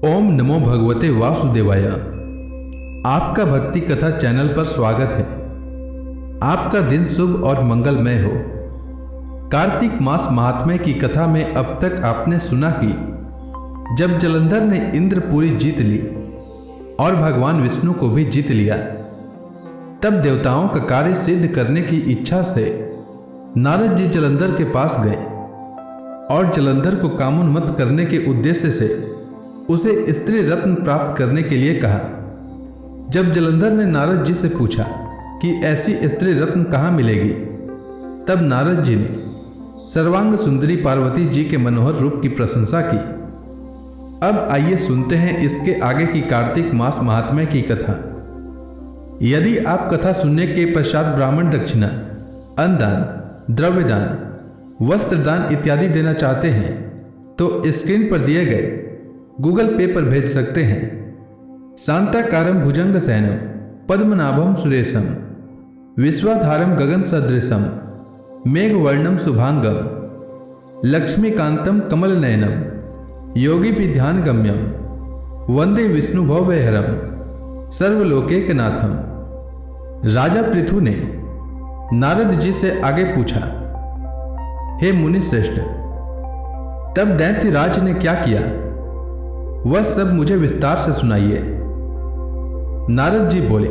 ओम नमो भगवते वासुदेवाय। आपका भक्ति कथा चैनल पर स्वागत है। आपका दिन शुभ और मंगलमय हो। कार्तिक मास महात्म्य की कथा में अब तक आपने सुना कि जब जलंधर ने इंद्रपुरी जीत ली और भगवान विष्णु को भी जीत लिया, तब देवताओं का कार्य सिद्ध करने की इच्छा से नारद जी जलंधर के पास गए और जलंधर को कामोन्मत्त करने के उद्देश्य से उसे स्त्री रत्न प्राप्त करने के लिए कहा। जब जलंधर ने नारद जी से पूछा कि ऐसी स्त्री रत्न कहाँ मिलेगी, तब नारद जी ने सर्वांग सुंदरी पार्वती जी के मनोहर रूप की प्रशंसा की। अब आइए सुनते हैं इसके आगे की कार्तिक मास महात्म्य की कथा। यदि आप कथा सुनने के पश्चात ब्राह्मण दक्षिणा, अन्नदान, द्रव्यदान, वस्त्रदान इत्यादि देना चाहते हैं तो स्क्रीन पर दिए गए गूगल पे पर भेज सकते हैं। शांताकारं भुजंग सैनम पद्मनाभम सुरेशम विश्वाधारम गगन सदृशम मेघवर्णम शुभांगम लक्ष्मीकांतम कमल नयनम योगी ध्यान गम्यम वंदे विष्णु भवभयहरम सर्वलोकैकनाथम। राजा पृथु ने नारद जी से आगे पूछा, हे मुनि श्रेष्ठ, तब दैत्यराज ने क्या किया, वह सब मुझे विस्तार से सुनाइए। नारद जी बोले,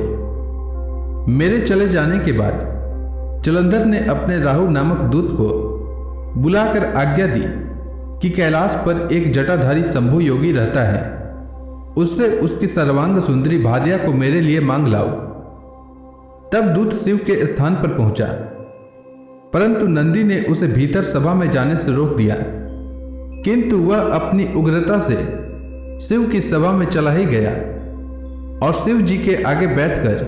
मेरे चले जाने के बाद जलंधर ने अपने राहु नामक दूत को बुलाकर आज्ञा दी कि कैलाश पर एक जटाधारी शंभु योगी रहता है, उससे उसकी सर्वांग सुंदरी भार्या को मेरे लिए मांग लाओ। तब दूत शिव के स्थान पर पहुंचा, परंतु नंदी ने उसे भीतर सभा में जाने से रोक दिया, किंतु वह अपनी उग्रता से शिव की सभा में चला ही गया और शिव जी के आगे बैठकर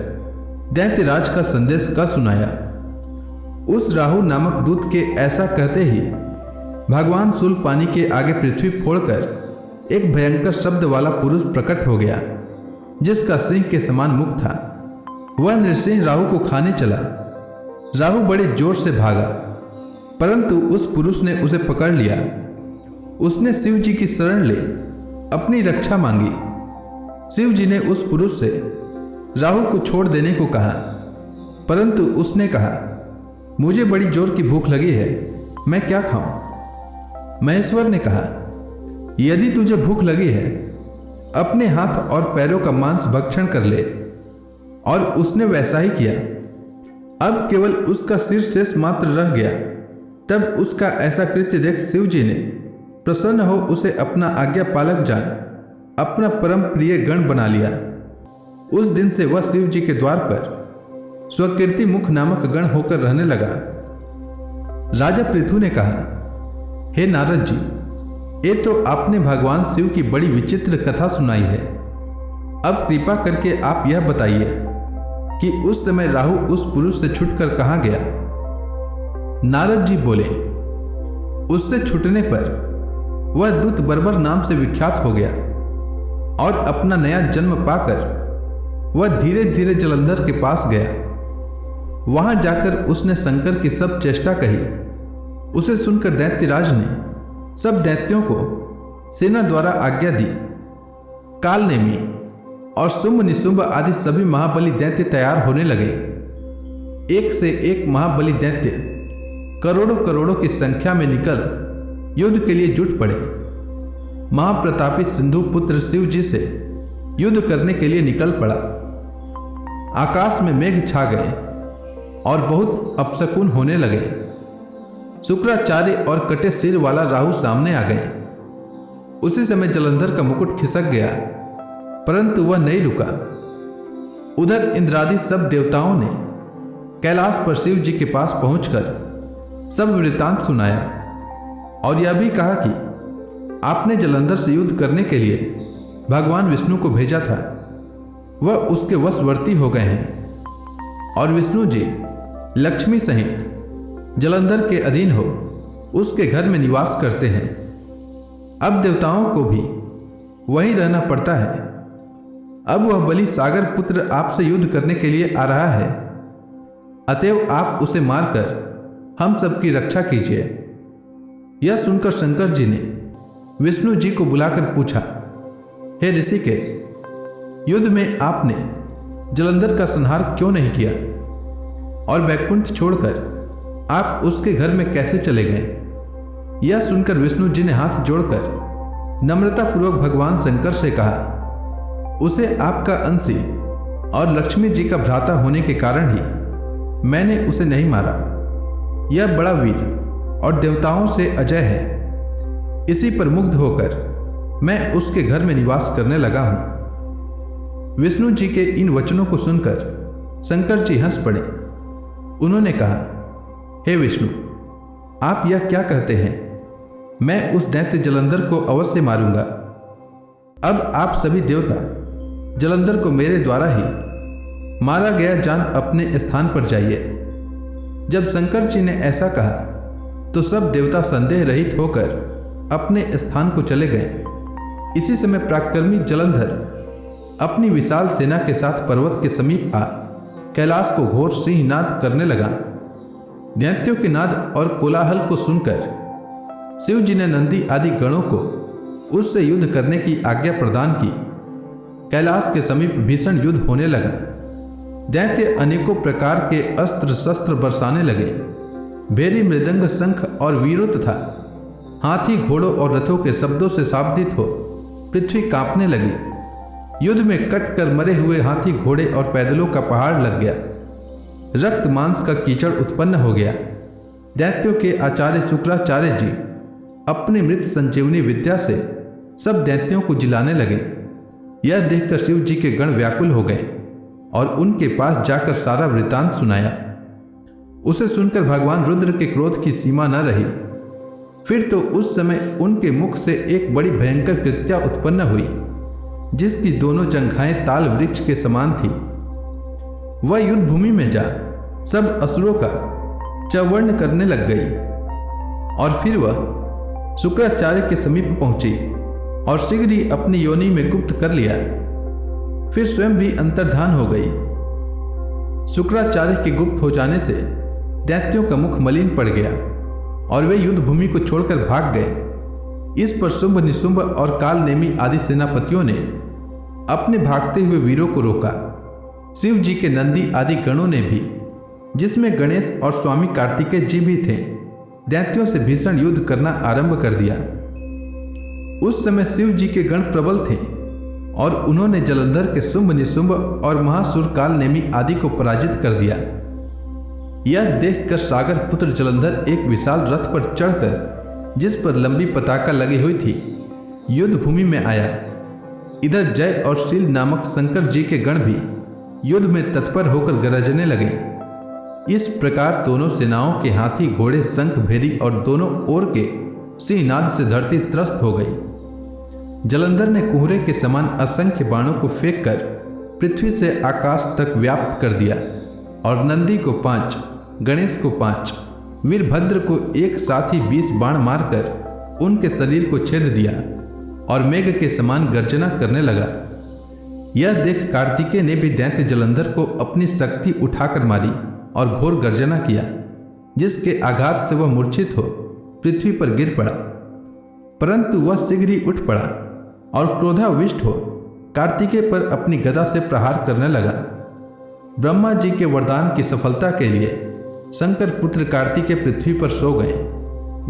दैत्यराज का संदेश का सुनाया। उस राहु नामक दूत के ऐसा कहते ही भगवान शूलपाणी के आगे पृथ्वी फोड़कर एक भयंकर शब्द वाला पुरुष प्रकट हो गया, जिसका सिंह के समान मुख था। वह नृसिंह राहु को खाने चला। राहु बड़े जोर से भागा, परंतु उस पुरुष ने उसे पकड़ लिया। उसने शिव जी की शरण ले अपनी रक्षा मांगी। शिव जी ने उस पुरुष से राहु को छोड़ देने को कहा, परंतु उसने कहा, मुझे बड़ी जोर की भूख लगी है, मैं क्या खाऊं। महेश्वर ने कहा, यदि तुझे भूख लगी है, अपने हाथ और पैरों का मांस भक्षण कर ले। और उसने वैसा ही किया। अब केवल उसका सिर शेष मात्र रह गया। तब उसका ऐसा कृत्य देख शिव जी ने प्रसन्न हो उसे अपना आज्ञा पालक जान अपना परम प्रिय गण बना लिया। उस दिन से वह शिव जी के द्वार पर स्वकीर्ति मुख नामक गण होकर रहने लगा। राजा पृथु ने कहा, हे नारद जी, ये तो आपने भगवान शिव की बड़ी विचित्र कथा सुनाई है। अब कृपा करके आप यह बताइए कि उस समय राहु उस पुरुष से छूटकर कहाँ गया। नारद जी बोले, उससे छूटने पर वह दूत बर्बर नाम से विख्यात हो गया और अपना नया जन्म पाकर वह धीरे धीरे जलंधर के पास गया। वहां जाकर उसने शंकर की सब चेष्टा कही। उसे सुनकर दैत्यराज ने सब दैत्यों को सेना द्वारा आज्ञा दी। कालनेमी और शुंभ निशुंभ आदि सभी महाबली दैत्य तैयार होने लगे। एक से एक महाबली दैत्य करोड़ों करोड़ों की संख्या में निकल युद्ध के लिए जुट पड़े। महाप्रतापी सिंधु पुत्र शिव जी से युद्ध करने के लिए निकल पड़ा। आकाश में मेघ छा गए और बहुत अपशकुन होने लगे। शुक्राचार्य और कटे सिर वाला राहु सामने आ गए। उसी समय जलंधर का मुकुट खिसक गया, परंतु वह नहीं रुका। उधर इंद्रादि सब देवताओं ने कैलाश पर शिव जी के पास पहुंचकर सब वृत्तांत सुनाया और यह भी कहा कि आपने जलंधर से युद्ध करने के लिए भगवान विष्णु को भेजा था। वह उसके वशवर्ती हो गए हैं और विष्णु जी लक्ष्मी सहित जलंधर के अधीन हो उसके घर में निवास करते हैं। अब देवताओं को भी वहीं रहना पड़ता है। अब वह बलि सागर पुत्र आपसे युद्ध करने के लिए आ रहा है, अतएव आप उसे मारकर हम सबकी रक्षा कीजिए। यह सुनकर शंकर जी ने विष्णु जी को बुलाकर पूछा, हे ऋषिकेश, युद्ध में आपने जलंधर का संहार क्यों नहीं किया और वैकुंठ छोड़कर आप उसके घर में कैसे चले गए? यह सुनकर विष्णु जी ने हाथ जोड़कर नम्रतापूर्वक भगवान शंकर से कहा, उसे आपका अंशी और लक्ष्मी जी का भ्राता होने के कारण ही मैंने उसे नहीं मारा। यह बड़ा वीर और देवताओं से अजय है। इसी पर मुग्ध होकर मैं उसके घर में निवास करने लगा हूं। विष्णु जी के इन वचनों को सुनकर शंकर जी हंस पड़े। उन्होंने कहा, हे विष्णु, आप यह क्या कहते हैं? मैं उस दैत्य जलंधर को अवश्य मारूंगा। अब आप सभी देवता जलंधर को मेरे द्वारा ही मारा गया जान अपने स्थान पर जाइए। जब शंकर जी ने ऐसा कहा तो सब देवता संदेह रहित होकर अपने स्थान को चले गए। इसी समय पराक्रमी जलंधर अपनी विशाल सेना के साथ पर्वत के समीप आ कैलाश को घोर सिंहनाद करने लगा। दैत्यों के नाद और कोलाहल को सुनकर शिव जी ने नंदी आदि गणों को उससे युद्ध करने की आज्ञा प्रदान की। कैलाश के समीप भीषण युद्ध होने लगा। दैत्य अनेकों प्रकार के अस्त्र शस्त्र बरसाने लगे। भेरी, मृदंग, शंख और वीरों तथा हाथी, घोड़ों और रथों के शब्दों से शाब्दित हो पृथ्वी कांपने लगी। युद्ध में कट कर मरे हुए हाथी, घोड़े और पैदलों का पहाड़ लग गया। रक्त मांस का कीचड़ उत्पन्न हो गया। दैत्यों के आचार्य शुक्राचार्य जी अपने मृत संजीवनी विद्या से सब दैत्यों को जिलाने लगे। यह देखकर शिव जी के गण व्याकुल हो गए और उनके पास जाकर सारा वृतांत सुनाया। उसे सुनकर भगवान रुद्र के क्रोध की सीमा न रही। फिर तो उस समय उनके मुख से एक बड़ी भयंकर कृत्या उत्पन्न हुई, जिसकी दोनों जंघाएं ताल वृक्ष के समान थी। वह युद्ध भूमि में जा सब असुरों का चवर्ण करने लग गई और फिर वह शुक्राचार्य के समीप पहुंची और शीघ्र ही अपनी योनि में गुप्त कर लिया। फिर स्वयं भी अंतर्धान हो गई। शुक्राचार्य के गुप्त हो जाने से दैत्यों का मुख मलिन पड़ गया और वे युद्ध भूमि को छोड़कर भाग गए। इस पर शुंभ, निशुंभ और काल नेमी आदि सेनापतियों ने अपने भागते हुए वीरों को रोका। शिव जी के नंदी आदि गणों ने भी, जिसमें गणेश और स्वामी कार्तिकेय जी भी थे, दैत्यों से भीषण युद्ध करना आरंभ कर दिया। उस समय शिव जी के गण प्रबल थे और उन्होंने जलंधर के शुंभ, निशुंभ और महासुर काल नेमी आदि को पराजित कर दिया। यह देखकर सागर पुत्र जलंधर एक विशाल रथ पर चढ़कर, जिस पर लंबी पताका लगी हुई थी, युद्ध भूमि में आया। इधर जय और शील नामक शंकर जी के गण भी युद्ध में तत्पर होकर गरजने लगे। इस प्रकार दोनों सेनाओं के हाथी, घोड़े, शंख, भेरी और दोनों ओर के सिंहनाद से धरती त्रस्त हो गई। जलंधर ने कुहरे के समान असंख्य बाणों को फेंककर पृथ्वी से आकाश तक व्याप्त कर दिया और नंदी को 5, गणेश को 5, वीरभद्र को एक साथ ही 20 बाण मारकर उनके शरीर को छेद दिया और मेघ के समान गर्जना करने लगा। यह देख कार्तिकेय ने भी दैत्य जलंधर को अपनी शक्ति उठाकर मारी और घोर गर्जना किया, जिसके आघात से वह मूर्छित हो पृथ्वी पर गिर पड़ा। परंतु वह शीघ्र ही उठ पड़ा और क्रोधाविष्ट हो कार्तिकेय पर अपनी गदा से प्रहार करने लगा। ब्रह्मा जी के वरदान की सफलता के लिए शंकर पुत्र कार्तिकेय पृथ्वी पर सो गए।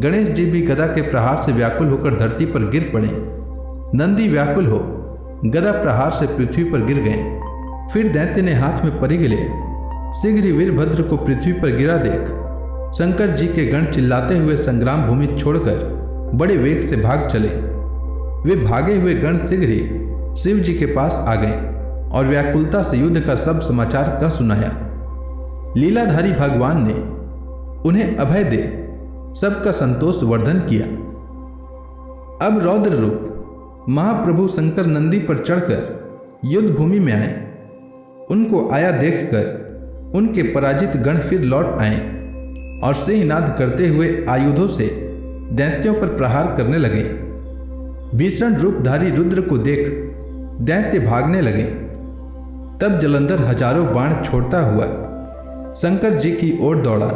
गणेश जी भी गदा के प्रहार से व्याकुल होकर धरती पर गिर पड़े। नंदी व्याकुल हो गदा प्रहार से पृथ्वी पर गिर गए। फिर दैत्य ने हाथ में परिघ ले शीघ्र ही वीरभद्र को पृथ्वी पर गिरा देख शंकर जी के गण चिल्लाते हुए संग्राम भूमि छोड़कर बड़े वेग से भाग चले। वे भागे हुए गण शीघ्र ही शिव जी के पास आ गए और व्याकुलता से युद्ध का सब समाचार कह सुनाया। लीलाधारी भगवान ने उन्हें अभय दे सबका संतोष वर्धन किया। अब रौद्र रूप महाप्रभु शंकर नंदी पर चढ़कर युद्ध भूमि में आए। उनको आया देखकर उनके पराजित गण फिर लौट आए और सिंहनाद करते हुए आयुधों से दैत्यों पर प्रहार करने लगे। भीषण रूपधारी रुद्र को देख दैत्य भागने लगे। तब जलंधर हजारों बाण छोड़ता हुआ शंकर जी की ओर दौड़ा।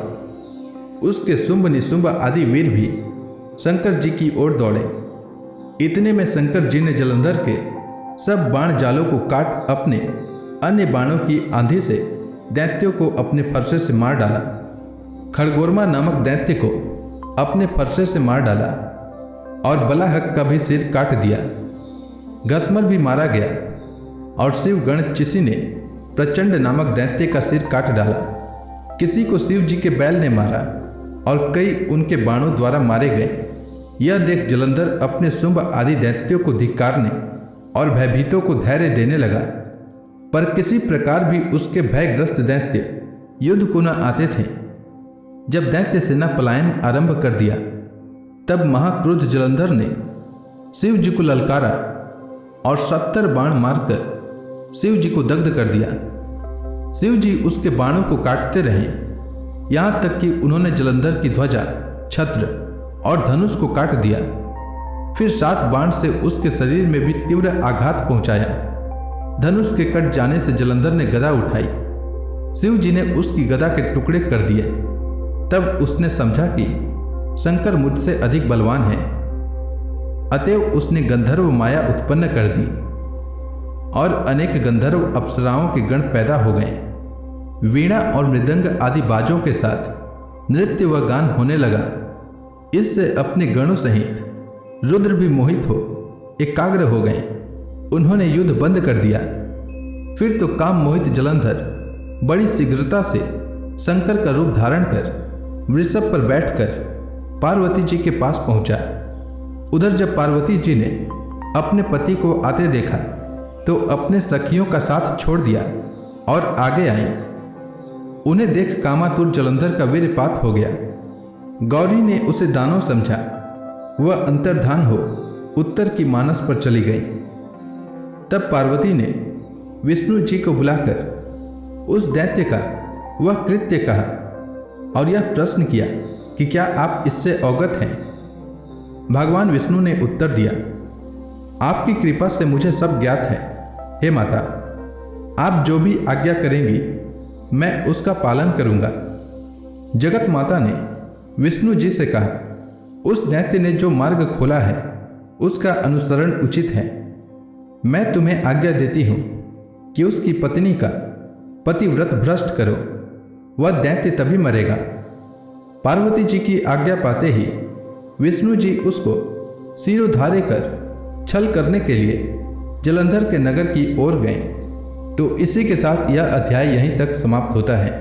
उसके शुंभ, निशुंभ आदि वीर भी शंकर जी की ओर दौड़े। इतने में शंकर जी ने जलंधर के सब बाण जालों को काट अपने अन्य बाणों की आंधी से दैत्यों को अपने फरसे से मार डाला। खड़गोरमा नामक दैत्य को अपने फरसे से मार डाला और बलाहक का भी सिर काट दिया। घसमर भी मारा गया और शिव गणचिसी ने प्रचंड नामक दैत्य का सिर काट डाला। किसी को शिव जी के बैल ने मारा और कई उनके बाणों द्वारा मारे गए। यह देख जलंधर अपने शुंभ आदि दैत्यों को धिक्कारने और भयभीतों को धैर्य देने लगा, पर किसी प्रकार भी उसके भयग्रस्त दैत्य युद्ध को न आते थे। जब दैत्य सेना पलायन आरंभ कर दिया, तब महाक्रोध जलंधर ने शिव जी को ललकारा और 70 बाण मारकर शिव जी को दग्ध कर दिया। शिव जी उसके बाणों को काटते रहे, यहाँ तक कि उन्होंने जलंधर की ध्वजा, छत्र और धनुष को काट दिया। फिर 7 बाण से उसके शरीर में भी तीव्र आघात पहुंचाया। धनुष के कट जाने से जलंधर ने गदा उठाई। शिव जी ने उसकी गदा के टुकड़े कर दिए। तब उसने समझा कि शंकर मुझसे अधिक बलवान है, अतएव उसने गंधर्व माया उत्पन्न कर दी और अनेक गंधर्व अप्सराओं के गण पैदा हो गए। वीणा और मृदंग आदि बाजों के साथ नृत्य व गान होने लगा। इससे अपने गणों सहित रुद्र भी मोहित हो एकाग्र हो गए। उन्होंने युद्ध बंद कर दिया। फिर तो काम मोहित जलंधर बड़ी शीघ्रता से शंकर का रूप धारण कर वृषभ पर बैठकर पार्वती जी के पास पहुंचा। उधर जब पार्वती जी ने अपने पति को आते देखा तो अपने सखियों का साथ छोड़ दिया और आगे आई। उन्हें देख कामातुर जलंधर का वीरपात हो गया। गौरी ने उसे दानव समझा। वह अंतर्धान हो उत्तर की मानस पर चली गई। तब पार्वती ने विष्णु जी को बुलाकर उस दैत्य का वह कृत्य कहा और यह प्रश्न किया कि क्या आप इससे अवगत हैं। भगवान विष्णु ने उत्तर दिया, आपकी कृपा से मुझे सब ज्ञात है। हे माता, आप जो भी आज्ञा करेंगी मैं उसका पालन करूंगा। जगत माता ने विष्णु जी से कहा, उस दैत्य ने जो मार्ग खोला है उसका अनुसरण उचित है। मैं तुम्हें आज्ञा देती हूं कि उसकी पत्नी का पतिव्रत भ्रष्ट करो, वह दैत्य तभी मरेगा। पार्वती जी की आज्ञा पाते ही विष्णु जी उसको सिरोधार्य कर छल करने के लिए जलंधर के नगर की ओर गए। तो इसी के साथ यह अध्याय यहीं तक समाप्त होता है।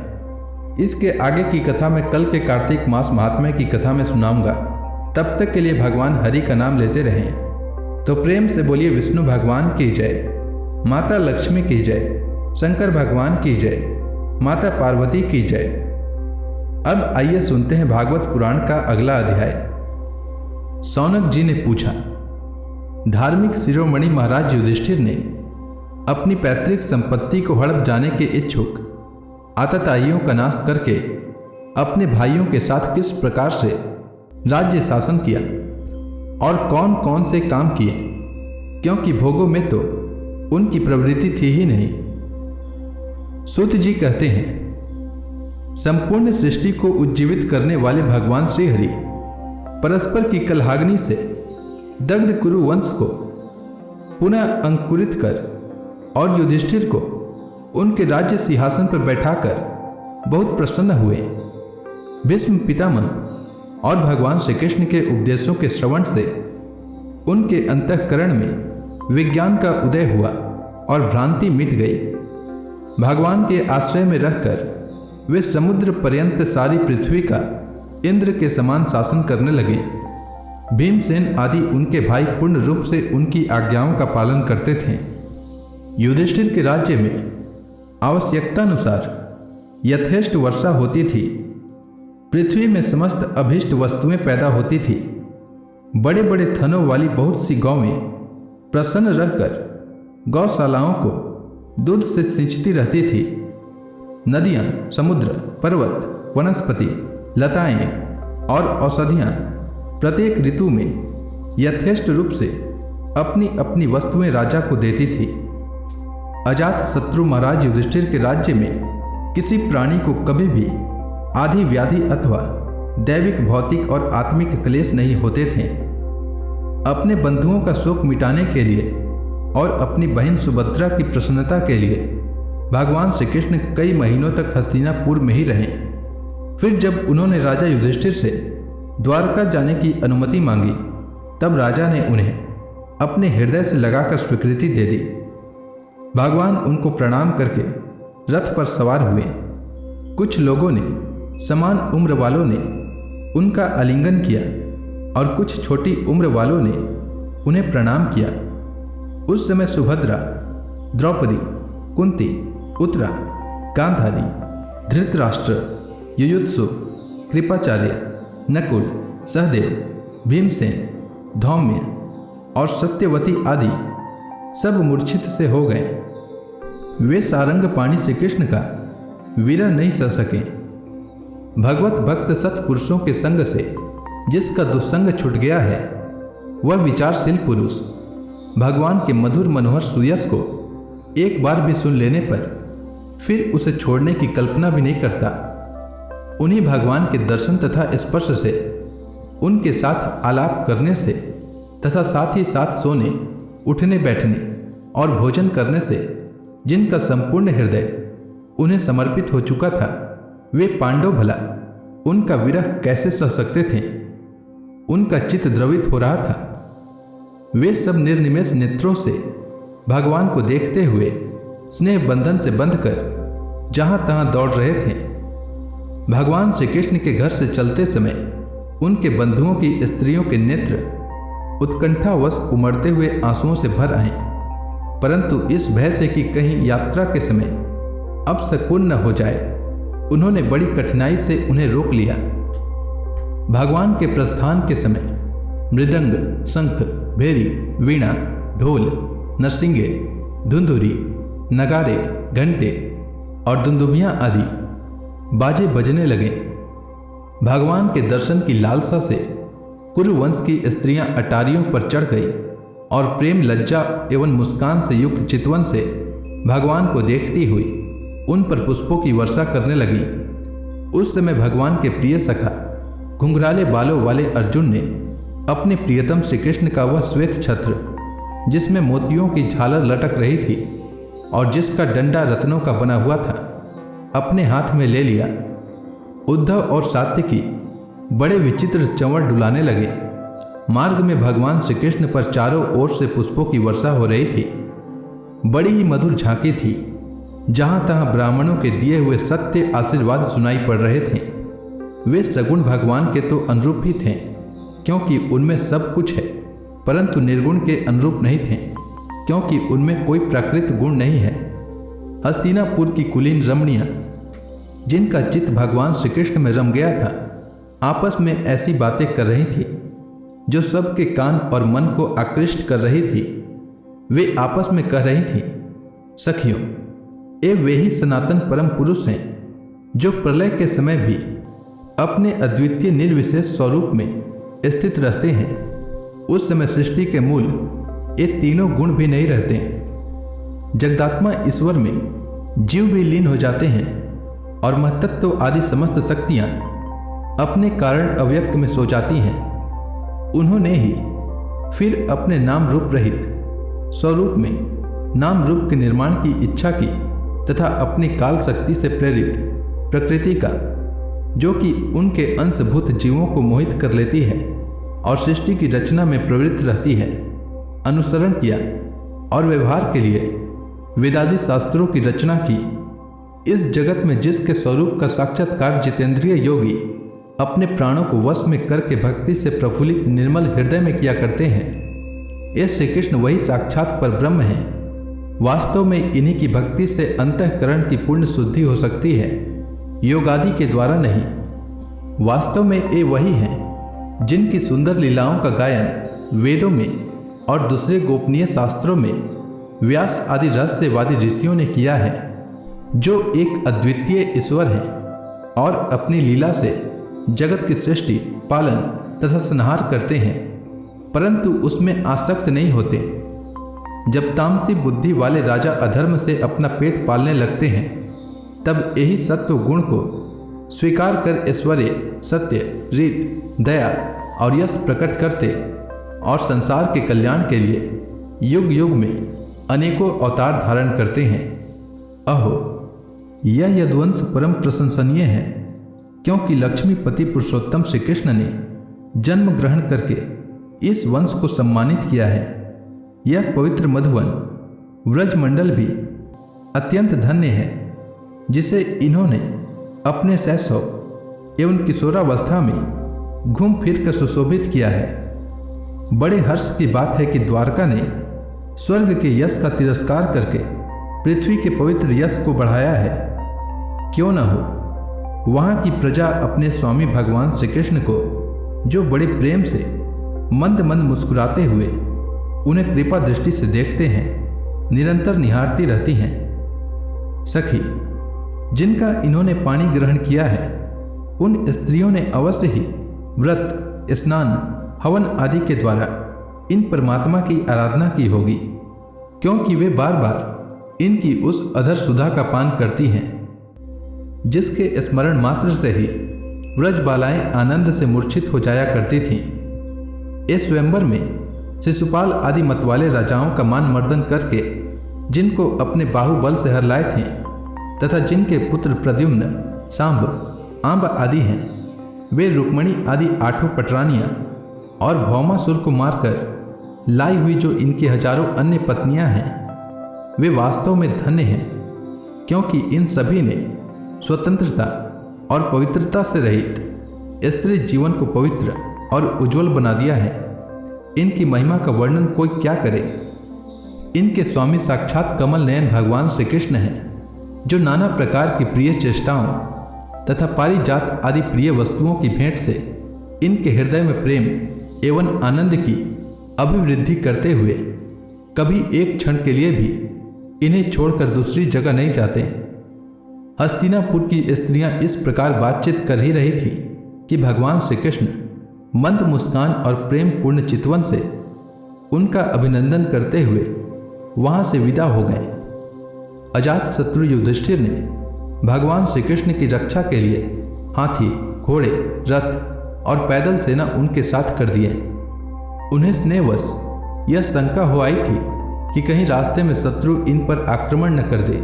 इसके आगे की कथा मैं कल के कार्तिक मास महात्म्य की कथा में सुनाऊंगा। तब तक के लिए भगवान हरि का नाम लेते रहें। तो प्रेम से बोलिए विष्णु भगवान की जय, माता लक्ष्मी की जय, शंकर भगवान की जय, माता पार्वती की जय। अब आइए सुनते हैं भागवत पुराण का अगला अध्याय। सौनक जी ने पूछा, धार्मिक शिरोमणि महाराज युधिष्ठिर ने अपनी पैतृक संपत्ति को हड़प जाने के इच्छुक आतताइयों का नाश करके अपने भाइयों के साथ किस प्रकार से राज्य शासन किया और कौन कौन से काम किए, क्योंकि भोगों में तो उनकी प्रवृत्ति थी ही नहीं। सूत जी कहते हैं, संपूर्ण सृष्टि को उज्जीवित करने वाले भगवान श्री हरि परस्पर की कलहाग्नि से दग्ध कुरु वंश को पुनः अंकुरित कर और युधिष्ठिर को उनके राज्य सिंहासन पर बैठाकर बहुत प्रसन्न हुए। भीष्म पितामह और भगवान श्री कृष्ण के उपदेशों के श्रवण से उनके अंतःकरण में विज्ञान का उदय हुआ और भ्रांति मिट गई। भगवान के आश्रय में रहकर वे समुद्र पर्यंत सारी पृथ्वी का इंद्र के समान शासन करने लगे। भीमसेन आदि उनके भाई पूर्ण रूप से उनकी आज्ञाओं का पालन करते थे। युधिष्ठिर के राज्य में आवश्यकतानुसार यथेष्ट वर्षा होती थी। पृथ्वी में समस्त अभीष्ट वस्तुएं पैदा होती थी। बड़े बड़े थनों वाली बहुत सी गौएं प्रसन्न रहकर गौशालाओं को दूध से सिंचती रहती थी। नदियां, समुद्र, पर्वत, वनस्पति, लताएं और औषधियां प्रत्येक ऋतु में यथेष्ट रूप से अपनी अपनी वस्तुएं राजा को देती थी। अजात शत्रु महाराज युधिष्ठिर के राज्य में किसी प्राणी को कभी भी आदि व्याधि अथवा दैविक, भौतिक और आत्मिक क्लेश नहीं होते थे। अपने बंधुओं का शोक मिटाने के लिए और अपनी बहन सुभद्रा की प्रसन्नता के लिए भगवान श्री कृष्ण कई महीनों तक हस्तिनापुर में ही रहे। फिर जब उन्होंने राजा युधिष्ठिर से द्वारका जाने की अनुमति मांगी, तब राजा ने उन्हें अपने हृदय से लगाकर स्वीकृति दे दी। भगवान उनको प्रणाम करके रथ पर सवार हुए। कुछ लोगों ने, समान उम्र वालों ने उनका आलिंगन किया और कुछ छोटी उम्र वालों ने उन्हें प्रणाम किया। उस समय सुभद्रा, द्रौपदी, कुंती, उत्तरा, गांधारी, धृतराष्ट्र, युयुत्सु, कृपाचार्य, नकुल, सहदेव, भीमसेन, धौम्य और सत्यवती आदि सब मूर्छित से हो गए। वे सारंग पाणी श्री कृष्ण का विरह नहीं सह सके। भगवत भक्त सत्पुरुषों के संग से जिसका दुस्संग छूट गया है, वह विचारशील पुरुष भगवान के मधुर मनोहर सुयस को एक बार भी सुन लेने पर फिर उसे छोड़ने की कल्पना भी नहीं करता। उन्हीं भगवान के दर्शन तथा स्पर्श से, उनके साथ आलाप करने से तथा साथ ही साथ सोने, उठने बैठने और भोजन करने से जिनका संपूर्ण हृदय उन्हें समर्पित हो चुका था, वे पांडव भला उनका विरह कैसे सह सकते थे। उनका चित्त द्रवित हो रहा था। वे सब निर्निमेष नेत्रों से भगवान को देखते हुए स्नेह बंधन से बंधकर जहां तहां दौड़ रहे थे। भगवान श्री कृष्ण के घर से चलते समय उनके बंधुओं की स्त्रियों के नेत्र उत्कंठावश उमड़ते हुए आंसुओं से भर आए, परंतु इस भय से कि कहीं यात्रा के समय अपशकुन न हो जाए, उन्होंने बड़ी कठिनाई से उन्हें रोक लिया। भगवान के प्रस्थान के समय मृदंग, शंख, भेरी, वीणा, ढोल, नरसिंगे, धुंधुरी, नगारे, घंटे और दुंदुभियां आदि बाजे बजने लगे। भगवान के दर्शन की लालसा से कुरुवंश की स्त्रियां अटारियों पर चढ़ गई और प्रेम, लज्जा एवं मुस्कान से युक्त चितवन से भगवान को देखती हुई उन पर पुष्पों की वर्षा करने लगी। उस समय भगवान के प्रिय सखा घुंघराले बालों वाले अर्जुन ने अपने प्रियतम श्री कृष्ण का वह श्वेत छत्र, जिसमें मोतियों की झालर लटक रही थी और जिसका डंडा रत्नों का बना हुआ था, अपने हाथ में ले लिया। उद्धव और सात्विकी बड़े विचित्र चंवर डुलाने लगे। मार्ग में भगवान श्री कृष्ण पर चारों ओर से पुष्पों की वर्षा हो रही थी। बड़ी ही मधुर झांकी थी। जहां तहां ब्राह्मणों के दिए हुए सत्य आशीर्वाद सुनाई पड़ रहे थे। वे सगुण भगवान के तो अनुरूप ही थे, क्योंकि उनमें सब कुछ है, परंतु निर्गुण के अनुरूप नहीं थे, क्योंकि उनमें कोई प्राकृत गुण नहीं है। हस्तिनापुर की कुलीन रमणियां, जिनका चित्त भगवान श्री कृष्ण में रम गया था, आपस में ऐसी बातें कर रही थी जो सबके कान और मन को आकृष्ट कर रही थी। वे आपस में कह रही थी, सखियों, ये वे ही सनातन परम पुरुष हैं जो प्रलय के समय भी अपने अद्वितीय निर्विशेष स्वरूप में स्थित रहते हैं। उस समय सृष्टि के मूल ये तीनों गुण भी नहीं रहते। जगदात्मा ईश्वर में जीव भी लीन हो जाते हैं और महतत्व आदि समस्त शक्तियां अपने कारण अव्यक्त में सो जाती हैं। उन्होंने ही फिर अपने नाम रूप रहित स्वरूप में नाम रूप के निर्माण की इच्छा की तथा अपनी काल शक्ति से प्रेरित प्रकृति का, जो कि उनके अंशभूत जीवों को मोहित कर लेती है और सृष्टि की रचना में प्रवृत्त रहती है, अनुसरण किया और व्यवहार के लिए वेदादि शास्त्रों की रचना की। इस जगत में जिसके स्वरूप का साक्षात्कार जितेंद्रिय योगी अपने प्राणों को वश में करके भक्ति से प्रफुल्लित निर्मल हृदय में किया करते हैं, ये श्री कृष्ण वही साक्षात पर ब्रह्म है। वास्तव में इन्हीं की भक्ति से अंतःकरण की पूर्ण शुद्धि हो सकती है, योगादि के द्वारा नहीं। वास्तव में ये वही हैं जिनकी सुंदर लीलाओं का गायन वेदों में और दूसरे गोपनीय शास्त्रों में व्यास आदि रहस्यवादी ऋषियों ने किया है, जो एक अद्वितीय ईश्वर हैं और अपनी लीला से जगत की सृष्टि, पालन तथा संहार करते हैं, परंतु उसमें आसक्त नहीं होते। जब तामसी बुद्धि वाले राजा अधर्म से अपना पेट पालने लगते हैं, तब यही सत्व गुण को स्वीकार कर ऐश्वर्य, सत्य, रीत, दया और यश प्रकट करते और संसार के कल्याण के लिए युग युग में अनेकों अवतार धारण करते हैं। अहो, यह यदुवंश परम प्रशंसनीय है, क्योंकि लक्ष्मीपति पुरुषोत्तम श्री कृष्ण ने जन्म ग्रहण करके इस वंश को सम्मानित किया है। यह पवित्र मधुवन व्रजमंडल भी अत्यंत धन्य है, जिसे इन्होंने अपने शैशव एवं किशोरावस्था में घूम फिर कर सुशोभित किया है। बड़े हर्ष की बात है कि द्वारका ने स्वर्ग के यश का तिरस्कार करके पृथ्वी के पवित्र यश को बढ़ाया है। क्यों न हो, वहाँ की प्रजा अपने स्वामी भगवान श्री कृष्ण को, जो बड़े प्रेम से मंद मंद मुस्कुराते हुए उन्हें कृपा दृष्टि से देखते हैं, निरंतर निहारती रहती हैं। सखी, जिनका इन्होंने पानी ग्रहण किया है, उन स्त्रियों ने अवश्य ही व्रत, स्नान, हवन आदि के द्वारा इन परमात्मा की आराधना की होगी, क्योंकि वे बार बार इनकी उस अधर सुधा का पान करती हैं, जिसके स्मरण मात्र से ही व्रजबालाएं आनंद से मूर्छित हो जाया करती थीं। इस स्वयंवर में शिशुपाल आदि मतवाले राजाओं का मान मर्दन करके जिनको अपने बाहुबल से हर लाए थे, तथा जिनके पुत्र प्रद्युम्न, सांब, आंब आदि हैं, वे रुक्मणी आदि 8 पटरानियां और भौमासुर को मारकर लाई हुई जो इनकी हजारों अन्य पत्नियां हैं, वे वास्तव में धन्य हैं, क्योंकि इन सभी ने स्वतंत्रता और पवित्रता से रहित स्त्री जीवन को पवित्र और उज्जवल बना दिया है। इनकी महिमा का वर्णन कोई क्या करे। इनके स्वामी साक्षात कमल नयन भगवान श्री कृष्ण हैं, जो नाना प्रकार की प्रिय चेष्टाओं तथा पारिजात आदि प्रिय वस्तुओं की भेंट से इनके हृदय में प्रेम एवं आनंद की अभिवृद्धि करते हुए कभी एक क्षण के लिए भी इन्हें छोड़कर दूसरी जगह नहीं जाते। हस्तिनापुर की स्त्रियां इस प्रकार बातचीत कर ही रही थी कि भगवान श्री कृष्ण मंद मुस्कान और प्रेम पूर्ण चितवन से उनका अभिनंदन करते हुए वहां से विदा हो गए। अजात शत्रु युधिष्ठिर ने भगवान श्री कृष्ण की रक्षा के लिए हाथी, घोड़े, रथ और पैदल सेना उनके साथ कर दिए। उन्हें स्नेहवश यह शंका हो आई थी कि कहीं रास्ते में शत्रु इन पर आक्रमण न कर दे।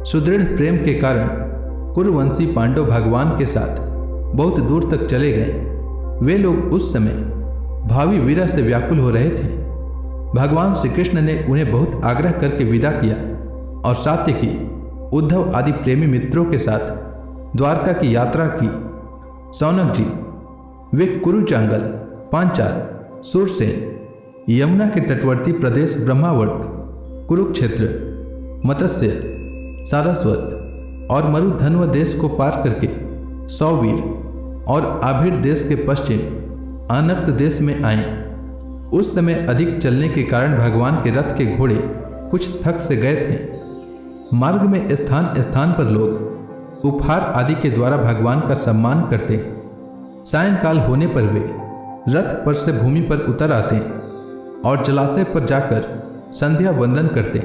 सुदृढ़ प्रेम के कारण कुरुवंशी पांडव भगवान के साथ बहुत दूर तक चले गए। वे लोग उस समय भावी विरह से व्याकुल हो रहे थे। भगवान श्री कृष्ण ने उन्हें बहुत आग्रह करके विदा किया और सात्यकी, उद्धव आदि प्रेमी मित्रों के साथ द्वारका की यात्रा की। सौनक जी, वे कुरुचांगल, पांचाल, सुरसेन, यमुना के तटवर्ती प्रदेश ब्रह्मावर्त, कुरुक्षेत्र, मत्स्य, सारस्वत और मरुधन्व देश को पार करके सौवीर और आभिर देश के पश्चिम आनर्त देश में आए। उस समय अधिक चलने के कारण भगवान के रथ के घोड़े कुछ थक से गए थे। मार्ग में स्थान स्थान पर लोग उपहार आदि के द्वारा भगवान का सम्मान करते। सायंकाल होने पर वे रथ पर से भूमि पर उतर आते और जलाशय पर जाकर संध्या वंदन करते।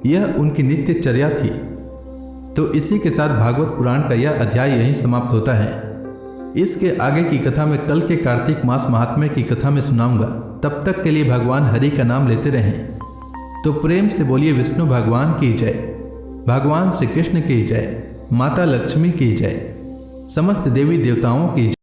यह उनकी नित्य चर्या थी। तो इसी के साथ भागवत पुराण का यह अध्याय यहीं समाप्त होता है। इसके आगे की कथा मैं कल के कार्तिक मास महात्म्य की कथा में सुनाऊंगा। तब तक के लिए भगवान हरि का नाम लेते रहें। तो प्रेम से बोलिए विष्णु भगवान की जय, भगवान श्री कृष्ण की जय, माता लक्ष्मी की जय, समस्त देवी देवताओं की जय।